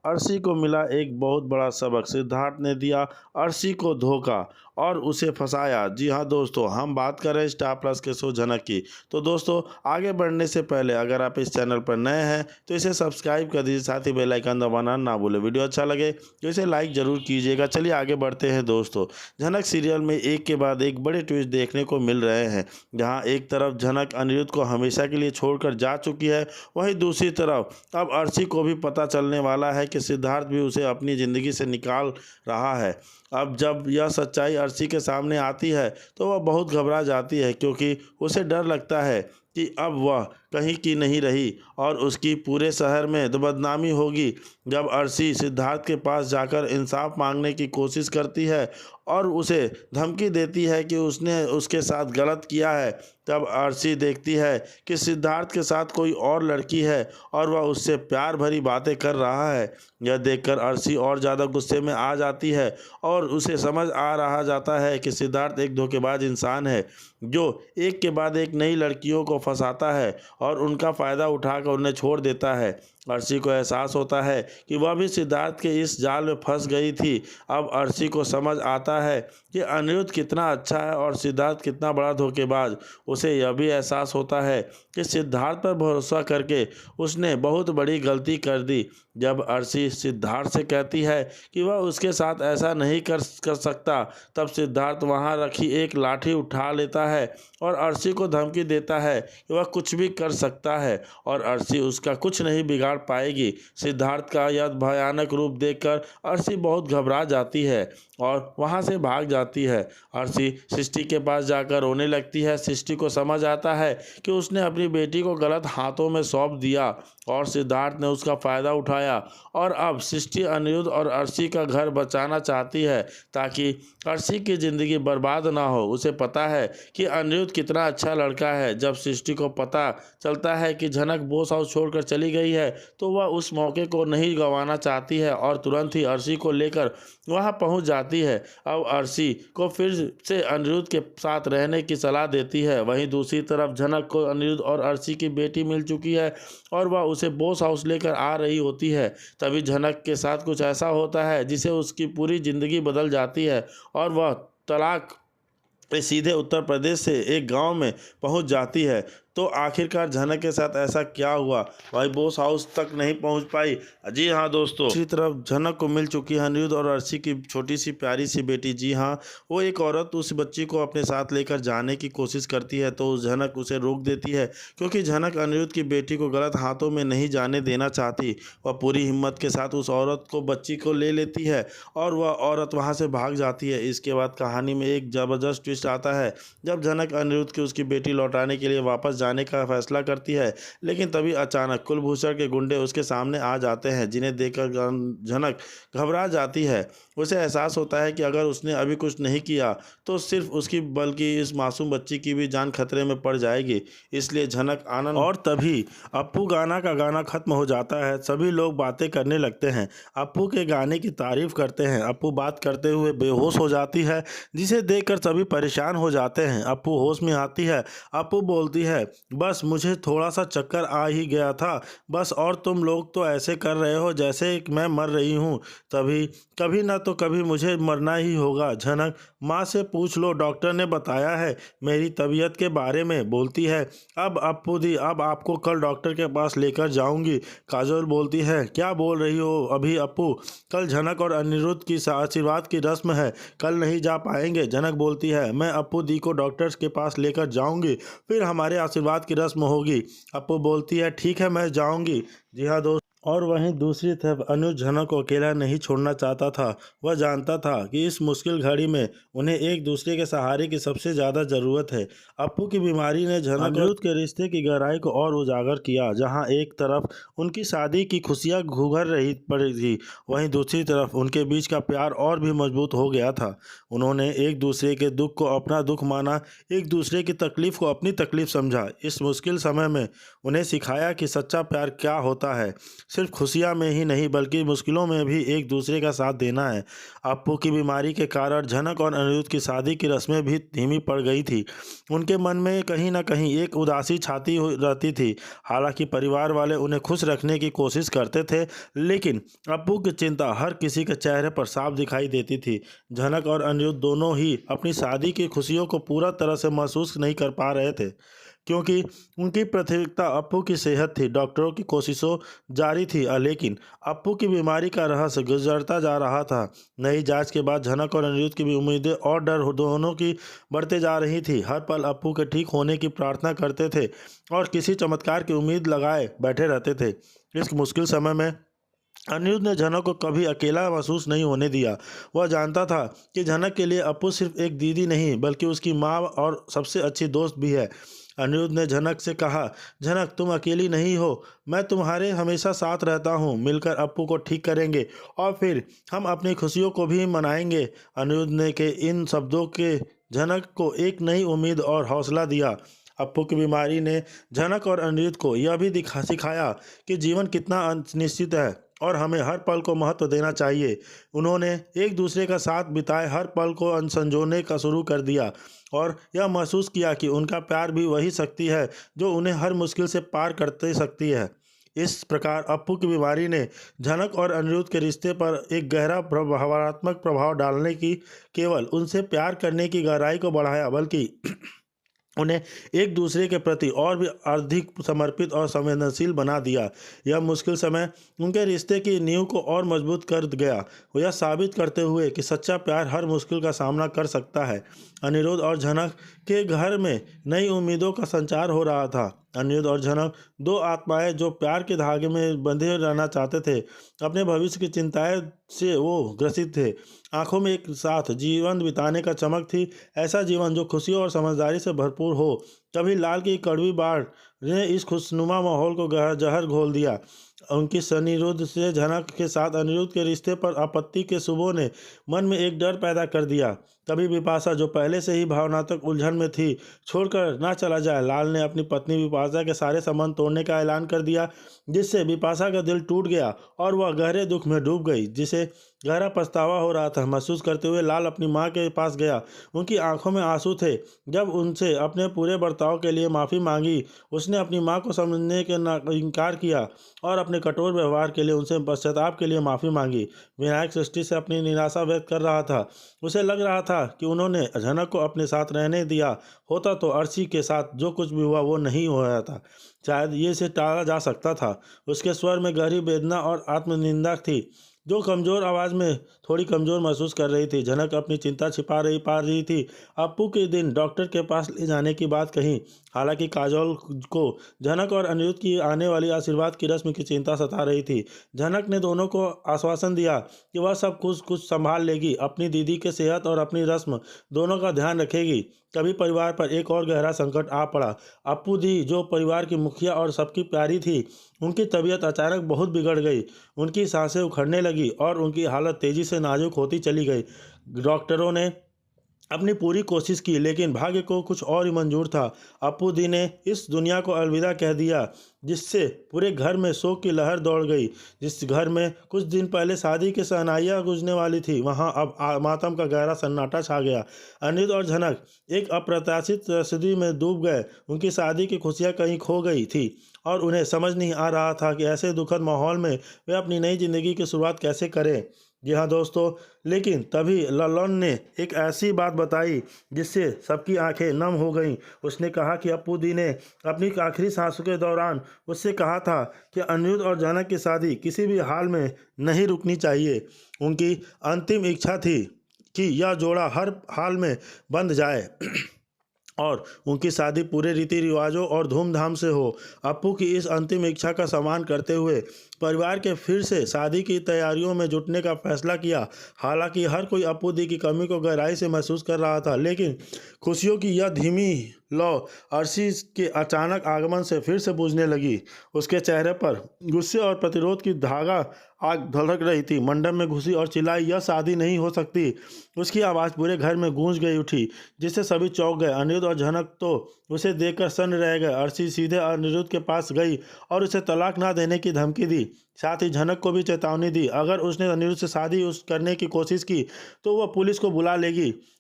अर्शी को मिला एक बहुत बड़ा सबक। सिद्धार्थ ने दिया अर्शी को धोखा और उसे फंसाया। जी हाँ दोस्तों, हम बात कर रहे हैं स्टार प्लस के शो झनक की। तो दोस्तों, आगे बढ़ने से पहले अगर आप इस चैनल पर नए हैं तो इसे सब्सक्राइब कर दीजिए, साथ ही बेल आइकन दबाना ना भूलें। वीडियो अच्छा लगे तो इसे लाइक ज़रूर कीजिएगा। चलिए आगे बढ़ते हैं दोस्तों। झनक सीरियल में एक के बाद एक बड़े ट्विस्ट देखने को मिल रहे हैं। जहाँ एक तरफ झनक अनिरुद्ध को हमेशा के लिए छोड़कर जा चुकी है, वहीं दूसरी तरफ अब अर्शी को भी पता चलने वाला है कि सिद्धार्थ भी उसे अपनी ज़िंदगी से निकाल रहा है। अब जब यह सच्चाई अर्शी के सामने आती है तो वह बहुत घबरा जाती है, क्योंकि उसे डर लगता है कि अब वह कहीं की नहीं रही और उसकी पूरे शहर में तो बदनामी होगी। जब अर्शी सिद्धार्थ के पास जाकर इंसाफ मांगने की कोशिश करती है और उसे धमकी देती है कि उसने उसके साथ गलत किया है, तब अर्शी देखती है कि सिद्धार्थ के साथ कोई और लड़की है और वह उससे प्यार भरी बातें कर रहा है। यह देखकर अर्शी और ज़्यादा गुस्से में आ जाती है और उसे समझ आ रहा जाता है कि सिद्धार्थ एक धोखेबाज इंसान है जो एक के बाद एक नई लड़कियों को फंसाता है और उनका फ़ायदा उठाकर उन्हें छोड़ देता है। अर्शी को एहसास होता है कि वह भी सिद्धार्थ के इस जाल में फंस गई थी। अब अर्शी को समझ आता है कि अनिरुद्ध कितना अच्छा है और सिद्धार्थ कितना बड़ा धोखेबाज। उसे यह भी एहसास होता है कि सिद्धार्थ पर भरोसा करके उसने बहुत बड़ी गलती कर दी। जब अर्शी सिद्धार्थ से कहती है कि वह उसके साथ ऐसा नहीं कर सकता, तब सिद्धार्थ वहां रखी एक लाठी उठा लेता है और अर्शी को धमकी देता है कि वह कुछ भी कर सकता है और अर्शी उसका कुछ नहीं बिगाड़ पाएगी। सिद्धार्थ का यह भयानक रूप देखकर अर्शी बहुत घबरा जाती है और वहां से भाग जाती है। अर्शी सृष्टि के पास जाकर रोने लगती है। सृष्टि को समझ आता है कि उसने अपनी बेटी को गलत हाथों में सौंप दिया और सिद्धार्थ ने उसका फ़ायदा उठाया और अब सृष्टि अनिरुद्ध और अर्शी का घर बचाना चाहती है ताकि अर्शी की ज़िंदगी बर्बाद ना हो। उसे पता है कि अनिरुद्ध कितना अच्छा लड़का है। जब सृष्टि को पता चलता है कि झनक बोस हाउस छोड़कर चली गई है तो वह उस मौके को नहीं गंवाना चाहती है और तुरंत ही अर्शी को लेकर वहां पहुंच जाती है। अब अर्शी को फिर से अनिरुद्ध के साथ रहने की सलाह देती है। वहीं दूसरी तरफ झनक को अनिरुद्ध और अर्शी की बेटी मिल चुकी है और वह उसे बोस हाउस लेकर आ रही होती है। तभी झनक के साथ कुछ ऐसा होता है जिसे उसकी पूरी ज़िंदगी बदल जाती है और वह तलाक सीधे उत्तर प्रदेश से एक गांव में पहुंच जाती है। तो आखिरकार झनक के साथ ऐसा क्या हुआ, भाई बोस हाउस तक नहीं पहुंच पाई? जी हाँ दोस्तों, दूसरी तरफ झनक को मिल चुकी है अनिरुद्ध और अर्शी की छोटी सी प्यारी सी बेटी। जी हाँ, वो एक औरत उस बच्ची को अपने साथ लेकर जाने की कोशिश करती है तो झनक उसे रोक देती है, क्योंकि झनक अनिरुद्ध की बेटी को गलत हाथों में नहीं जाने देना चाहती। वह पूरी हिम्मत के साथ उस औरत को बच्ची को ले लेती है और वह औरत वहाँ से भाग जाती है। इसके बाद कहानी में एक ज़बरदस्त ट्विस्ट आता है जब झनक अनिरुद्ध की उसकी बेटी लौटाने के लिए वापस जाने का फैसला करती है, लेकिन तभी अचानक कुलभूषण के गुंडे उसके सामने आ जाते हैं, जिन्हें देखकर झनक घबरा जाती है। उसे एहसास होता है कि अगर उसने अभी कुछ नहीं किया तो सिर्फ उसकी बल्कि इस मासूम बच्ची की भी जान खतरे में पड़ जाएगी। इसलिए झनक आनंद और तभी अप्पू गाना का गाना खत्म हो जाता है। सभी लोग बातें करने लगते हैं, अप्पू के गाने की तारीफ करते हैं। अप्पू बात करते हुए बेहोश हो जाती है, जिसे देखकर सभी परेशान हो जाते हैं। अप्पू होश में आती है। अप्पू बोलती है, बस मुझे थोड़ा सा चक्कर आ ही गया था बस, और तुम लोग तो ऐसे कर रहे हो जैसे मैं मर रही हूँ। तभी कभी ना तो कभी मुझे मरना ही होगा। झनक, माँ से पूछ लो, डॉक्टर ने बताया है मेरी तबीयत के बारे में। बोलती है, अब अप्पू दी, अब आपको कल डॉक्टर के पास लेकर जाऊंगी। काजोल बोलती है, क्या बोल रही हो अभी अप्पू, कल झनक और अनिरुद्ध की आशीर्वाद की रस्म है, कल नहीं जा पाएंगे। झनक बोलती है, मैं अप्पू दी को डॉक्टर के पास लेकर जाऊंगी, फिर हमारे आशीर्वाद की रस्म होगी। अप्पू बोलती है, ठीक है मैं जाऊंगी। जी हाँ दोस्त, और वहीं दूसरी तरफ अनुज झनक को अकेला नहीं छोड़ना चाहता था। वह जानता था कि इस मुश्किल घड़ी में उन्हें एक दूसरे के सहारे की सबसे ज़्यादा ज़रूरत है। अप्पू की बीमारी ने झनक अनिरुद्ध के रिश्ते की गहराई को और उजागर किया। जहां एक तरफ उनकी शादी की खुशियां घुघर रही पड़ी थी, वहीं दूसरी तरफ उनके बीच का प्यार और भी मजबूत हो गया था। उन्होंने एक दूसरे के दुख को अपना दुख माना, एक दूसरे की तकलीफ़ को अपनी तकलीफ़ समझा। इस मुश्किल समय में उन्हें सिखाया कि सच्चा प्यार क्या होता है। सिर्फ खुशियां में ही नहीं बल्कि मुश्किलों में भी एक दूसरे का साथ देना है। अप्पू की बीमारी के कारण झनक और अनिरुद्ध की शादी की रस्में भी धीमी पड़ गई थी। उनके मन में कहीं ना कहीं एक उदासी छाती रहती थी। हालांकि परिवार वाले उन्हें खुश रखने की कोशिश करते थे, लेकिन अप्पू की चिंता हर किसी के चेहरे पर साफ दिखाई देती थी। झनक और अनिरुद्ध दोनों ही अपनी शादी की खुशियों को पूरा तरह से महसूस नहीं कर पा रहे थे, क्योंकि उनकी प्राथमिकता अप्पू की सेहत थी। डॉक्टरों की कोशिशों जारी थी, लेकिन अप्पू की बीमारी का रहस्य गुजरता जा रहा था। नई जांच के बाद झनक और अनिरुद्ध की भी उम्मीदें और डर दोनों की बढ़ते जा रही थी। हर पल अप्पू के ठीक होने की प्रार्थना करते थे और किसी चमत्कार की उम्मीद लगाए बैठे रहते थे। इस मुश्किल समय में अनिरुद्ध ने झनक को कभी अकेला महसूस नहीं होने दिया। वह जानता था कि झनक के लिए अप्पू सिर्फ एक दीदी नहीं बल्कि उसकी माँ और सबसे अच्छी दोस्त भी है। अनिरुद्ध ने झनक से कहा, झनक तुम अकेली नहीं हो, मैं तुम्हारे हमेशा साथ रहता हूँ। मिलकर अप्पू को ठीक करेंगे और फिर हम अपनी खुशियों को भी मनाएंगे। अनिरुद्ध ने के इन शब्दों के झनक को एक नई उम्मीद और हौसला दिया। अप्पू की बीमारी ने झनक और अनिरुद्ध को यह भी सिखाया कि जीवन कितना अनिश्चित है और हमें हर पल को महत्व देना चाहिए। उन्होंने एक दूसरे का साथ बिताए हर पल को संजोने का शुरू कर दिया और यह महसूस किया कि उनका प्यार भी वही शक्ति है जो उन्हें हर मुश्किल से पार करते सकती है। इस प्रकार अप्पू की बीमारी ने झनक और अनिरुद्ध के रिश्ते पर एक गहरा भावनात्मक प्रभाव डालने की केवल उनसे प्यार करने की गहराई को बढ़ाया, बल्कि उन्हें एक दूसरे के प्रति और भी अधिक समर्पित और संवेदनशील बना दिया। यह मुश्किल समय उनके रिश्ते की नींव को और मजबूत कर गया, यह साबित करते हुए कि सच्चा प्यार हर मुश्किल का सामना कर सकता है। अनिरुद्ध और झनक के घर में नई उम्मीदों का संचार हो रहा था। अनिरुद्ध और झनक दो आत्माएं जो प्यार के धागे में बंधे रहना चाहते थे। अपने भविष्य की चिंताएं से वो ग्रसित थे। आंखों में एक साथ जीवन बिताने का चमक थी, ऐसा जीवन जो खुशियों और समझदारी से भरपूर हो। कभी लाल की कड़वी बाढ़ ने इस खुशनुमा माहौल को जहर घोल दिया। उनकी अनिरुद्ध से झनक के साथ अनिरुद्ध के रिश्ते पर आपत्ति के शुभों ने मन में एक डर पैदा कर दिया। तभी बिपाशा, जो पहले से ही भावनात्मक उलझन में थी, छोड़कर ना चला जाए। लाल ने अपनी पत्नी बिपाशा के सारे संबंध तोड़ने का ऐलान कर दिया, जिससे बिपाशा का दिल टूट गया और वह गहरे दुख में डूब गई, जिसे गहरा पछतावा हो रहा था। महसूस करते हुए लाल अपनी माँ के पास गया। उनकी आंखों में आंसू थे। जब उनसे अपने पूरे बर्ताव के लिए माफ़ी मांगी, उसने अपनी माँ को समझने के इनकार किया और अपने कठोर व्यवहार के लिए उनसे पश्चाताप के लिए माफ़ी मांगी। विनायक सृष्टि से अपनी निराशा व्यक्त कर रहा था। उसे लग रहा था कि उन्होंने झनक को अपने साथ रहने दिया होता तो अर्शी के साथ जो कुछ भी हुआ वो नहीं हो रहा था। शायद ये से टाला जा सकता था। उसके स्वर में गहरी वेदना और आत्मनिंदा थी, जो कमज़ोर आवाज़ में थोड़ी कमज़ोर महसूस कर रही थी। झनक अपनी चिंता छिपा पा रही थी। अप्पू के दिन डॉक्टर के पास ले जाने की बात कही। हालांकि काजोल को झनक और अनिरुद्ध की आने वाली आशीर्वाद की रस्म की चिंता सता रही थी। झनक ने दोनों को आश्वासन दिया कि वह सब कुछ संभाल लेगी, अपनी दीदी के सेहत और अपनी रस्म दोनों का ध्यान रखेगी। तभी परिवार पर एक और गहरा संकट आ पड़ा। अप्पू दी, जो परिवार की मुखिया और सबकी प्यारी थी, उनकी तबीयत अचानक बहुत बिगड़ गई। उनकी सांसें उखड़ने लगी और उनकी हालत तेजी से नाजुक होती चली गई। डॉक्टरों ने अपनी पूरी कोशिश की, लेकिन भाग्य को कुछ और ही मंजूर था। अप्पू दी ने इस दुनिया को अलविदा कह दिया, जिससे पूरे घर में शोक की लहर दौड़ गई। जिस घर में कुछ दिन पहले शादी की शहनाइयाँ गूंजने वाली थी, वहां अब मातम का गहरा सन्नाटा छा गया। अनिरुद्ध और झनक एक अप्रत्याशित त्रसिदी में डूब गए। उनकी शादी की खुशियाँ कहीं खो गई थी और उन्हें समझ नहीं आ रहा था कि ऐसे दुखद माहौल में वे अपनी नई जिंदगी की शुरुआत कैसे करें। जी हाँ दोस्तों, लेकिन तभी ललन ने एक ऐसी बात बताई जिससे सबकी आंखें नम हो गईं। उसने कहा कि अप्पू दी ने अपनी आखिरी सांसों के दौरान उससे कहा था कि अनिरुद्ध और झनक की शादी किसी भी हाल में नहीं रुकनी चाहिए। उनकी अंतिम इच्छा थी कि यह जोड़ा हर हाल में बंध जाए और उनकी शादी पूरे रीति रिवाजों और धूमधाम से हो। अप्पू की इस अंतिम इच्छा का सम्मान करते हुए परिवार के फिर से शादी की तैयारियों में जुटने का फैसला किया। हालांकि हर कोई अप्पू दी की कमी को गहराई से महसूस कर रहा था, लेकिन खुशियों की यह धीमी लौ अर्शी के अचानक आगमन से फिर से बूझने लगी। उसके चेहरे पर गुस्से और प्रतिरोध की धागा आग धड़क रही थी। मंडप में घुसी और चिल्लाई, यह शादी नहीं हो सकती। उसकी आवाज़ पूरे घर में गूंज गई उठी, जिससे सभी चौंक गए। अनिरुद्ध और झनक तो उसे देखकर सन्न रह गए। अर्शी सीधे अनिरुद्ध के पास गई और उसे तलाक ना देने की धमकी दी। साथ ही झनक को भी चेतावनी दी, अगर उसने अनिरुद्ध से शादी करने की कोशिश की तो वह पुलिस को बुला लेगी।